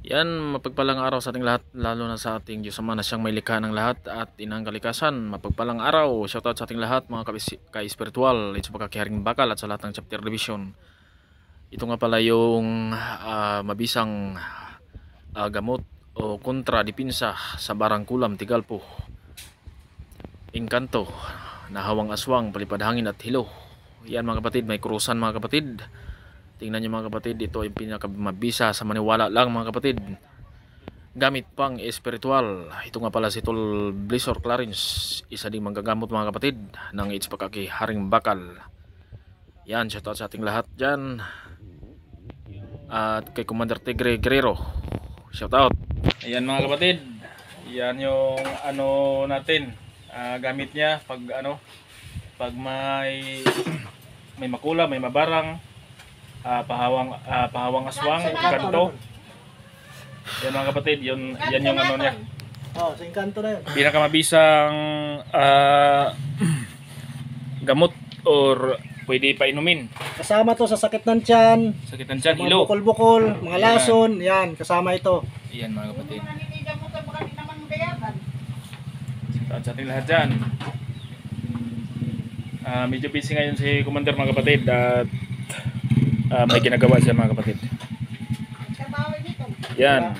Yan, mapagpalang araw sa ating lahat, lalo na sa ating Diyos Ama na siyang may likha ng lahat at inang kalikasan. Mapagpalang araw, shoutout sa ating lahat mga ka-spiritual, ito sa pagkakiharing bakal at sa lahat ng chapter division. Ito nga pala yung mabisang gamot o kontra dipinsa sa barang kulam Tigalpo. Engkanto, nahawang aswang, palipad hangin at hilo. Yan mga kapatid, may krusan mga kapatid. Tingnan nyo mga kapatid, ito yung pinakamabisa sa maniwala lang mga kapatid. Gamit pang espiritual. Ito nga pala si Tol Blizzard Clarence, isa ding manggagamot mga kapatid ng It's Pagkakiharing Bakal. Yan, shoutout sa ating lahat dyan. At kay Commander Tigre Guerrero, shoutout. Ayan mga kapatid, yan yung ano natin, gamit niya pag pag may makula, may mabarang, pahawang aswang, kanto. Yan mga kapatid, yan yung ano niya. Oh, sa Engkanto na yun. Pinakamabisang gamot or pwede pa inumin. Kasama to sa sakit ng tiyan, Sakit ng tiyan, mga hilo. bukol-bukol, mga lason, yan, kasama ito. Yan mga kapatid. At sa ating lahat dyan. Medyo busy ngayon si Commander mga kapatid at may ginagawa siya mga kapatid. Yan.